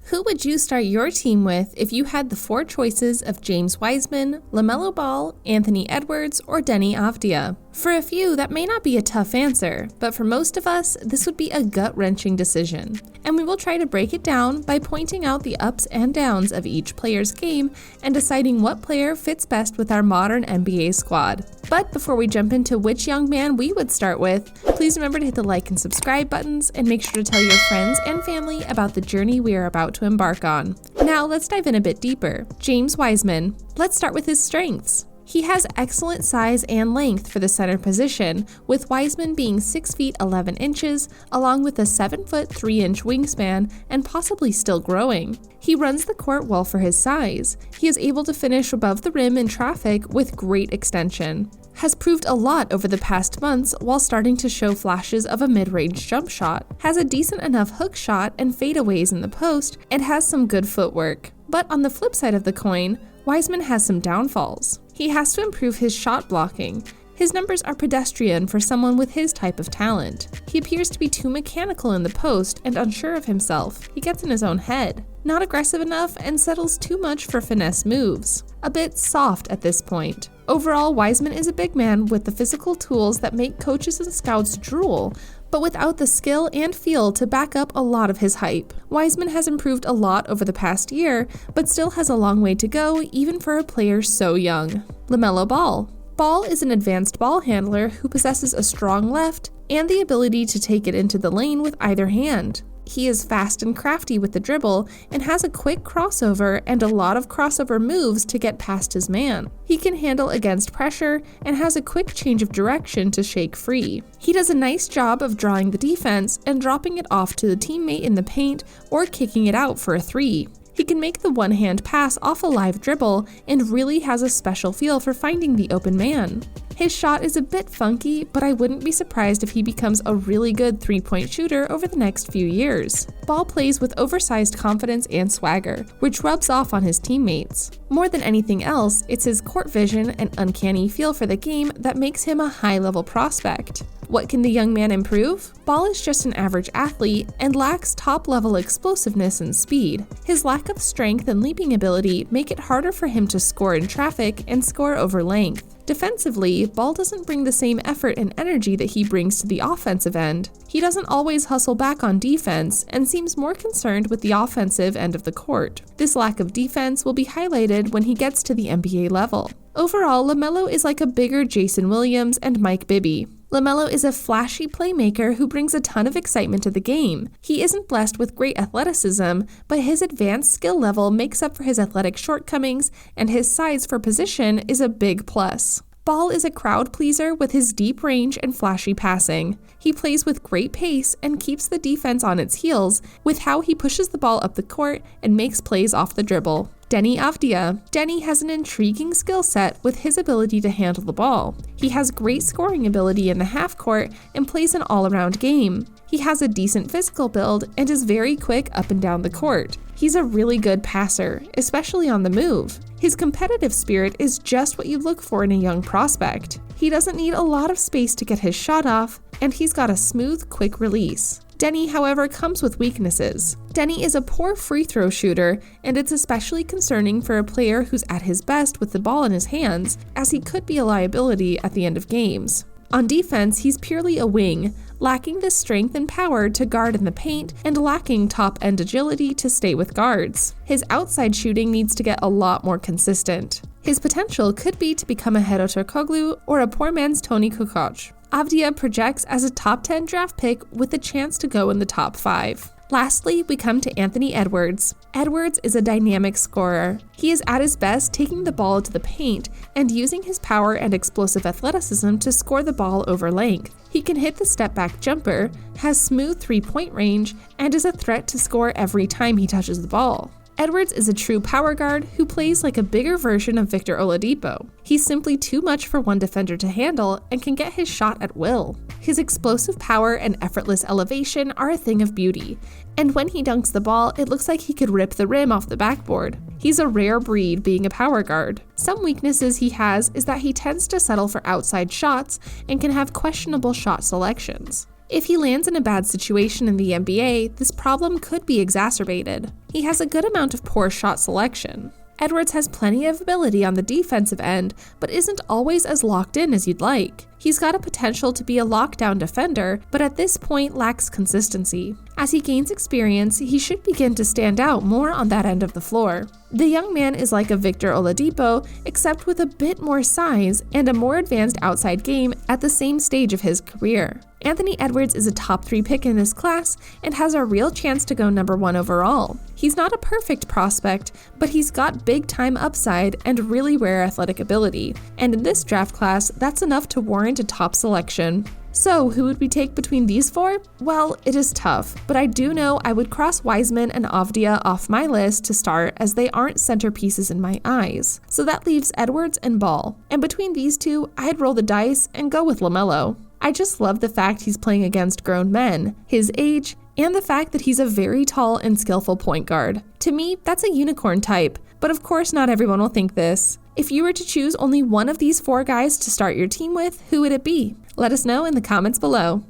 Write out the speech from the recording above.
Who would you start your team with if you had the 4 choices of James Wiseman, Lamelo Ball, Anthony Edwards, or Deni Avdija? For a few, that may not be a tough answer, but for most of us, this would be a gut-wrenching decision. And we will try to break it down by pointing out the ups and downs of each player's game and deciding what player fits best with our modern NBA squad. But before we jump into which young man we would start with, please remember to hit the like and subscribe buttons and make sure to tell your friends and family about the journey we are about to embark on. Now let's dive in a bit deeper. James Wiseman. Let's start with his strengths. He has excellent size and length for the center position, with Wiseman being 6 feet 11 inches, along with a 7 foot 3 inch wingspan and possibly still growing. He runs the court well for his size. He is able to finish above the rim in traffic with great extension. Has proved a lot over the past months while starting to show flashes of a mid-range jump shot, has a decent enough hook shot and fadeaways in the post, and has some good footwork. But on the flip side of the coin, Wiseman has some downfalls. He has to improve his shot blocking. His numbers are pedestrian for someone with his type of talent. He appears to be too mechanical in the post and unsure of himself. He gets in his own head. Not aggressive enough and settles too much for finesse moves. A bit soft at this point. Overall, Wiseman is a big man with the physical tools that make coaches and scouts drool, but without the skill and feel to back up a lot of his hype. Wiseman has improved a lot over the past year, but still has a long way to go even for a player so young. Lamelo Ball. Ball is an advanced ball handler who possesses a strong left and the ability to take it into the lane with either hand. He is fast and crafty with the dribble and has a quick crossover and a lot of crossover moves to get past his man. He can handle against pressure and has a quick change of direction to shake free. He does a nice job of drawing the defense and dropping it off to the teammate in the paint or kicking it out for a 3. He can make the one-hand pass off a live dribble and really has a special feel for finding the open man. His shot is a bit funky, but I wouldn't be surprised if he becomes a really good 3-point shooter over the next few years. Ball plays with oversized confidence and swagger, which rubs off on his teammates. More than anything else, it's his court vision and uncanny feel for the game that makes him a high-level prospect. What can the young man improve? Ball is just an average athlete and lacks top-level explosiveness and speed. His lack of strength and leaping ability make it harder for him to score in traffic and score over length. Defensively, Ball doesn't bring the same effort and energy that he brings to the offensive end. He doesn't always hustle back on defense and seems more concerned with the offensive end of the court. This lack of defense will be highlighted when he gets to the NBA level. Overall, Lamelo is like a bigger Jason Williams and Mike Bibby. Lamelo is a flashy playmaker who brings a ton of excitement to the game. He isn't blessed with great athleticism, but his advanced skill level makes up for his athletic shortcomings, and his size for position is a big plus. Ball is a crowd pleaser with his deep range and flashy passing. He plays with great pace and keeps the defense on its heels with how he pushes the ball up the court and makes plays off the dribble. Deni Avdija. Deni has an intriguing skill set with his ability to handle the ball. He has great scoring ability in the half court and plays an all-around game. He has a decent physical build and is very quick up and down the court. He's a really good passer, especially on the move. His competitive spirit is just what you look for in a young prospect. He doesn't need a lot of space to get his shot off, and he's got a smooth, quick release. Deni, however, comes with weaknesses. Deni is a poor free throw shooter, and it's especially concerning for a player who's at his best with the ball in his hands, as he could be a liability at the end of games. On defense, he's purely a wing, lacking the strength and power to guard in the paint and lacking top-end agility to stay with guards. His outside shooting needs to get a lot more consistent. His potential could be to become a Hedo Turkoglu or a poor man's Tony Kukoc. Avdija projects as a top 10 draft pick with a chance to go in the top 5. Lastly, we come to Anthony Edwards. Edwards is a dynamic scorer. He is at his best taking the ball to the paint and using his power and explosive athleticism to score the ball over length. He can hit the step-back jumper, has smooth 3-point range, and is a threat to score every time he touches the ball. Edwards is a true power guard who plays like a bigger version of Victor Oladipo. He's simply too much for one defender to handle and can get his shot at will. His explosive power and effortless elevation are a thing of beauty, and when he dunks the ball, it looks like he could rip the rim off the backboard. He's a rare breed being a power guard. Some weaknesses he has is that he tends to settle for outside shots and can have questionable shot selections. If he lands in a bad situation in the NBA, this problem could be exacerbated. He has a good amount of poor shot selection. Edwards has plenty of ability on the defensive end, but isn't always as locked in as you'd like. He's got a potential to be a lockdown defender, but at this point lacks consistency. As he gains experience, he should begin to stand out more on that end of the floor. The young man is like a Victor Oladipo, except with a bit more size and a more advanced outside game at the same stage of his career. Anthony Edwards is a top 3 pick in this class and has a real chance to go number 1 overall. He's not a perfect prospect, but he's got big time upside and really rare athletic ability, and in this draft class, that's enough to warrant a top selection. So, who would we take between these 4? Well, it is tough, but I do know I would cross Wiseman and Avdija off my list to start as they aren't centerpieces in my eyes. So that leaves Edwards and Ball, and between these two, I'd roll the dice and go with Lamelo. I just love the fact he's playing against grown men, his age, and the fact that he's a very tall and skillful point guard. To me, that's a unicorn type, but of course not everyone will think this. If you were to choose only one of these 4 guys to start your team with, who would it be? Let us know in the comments below.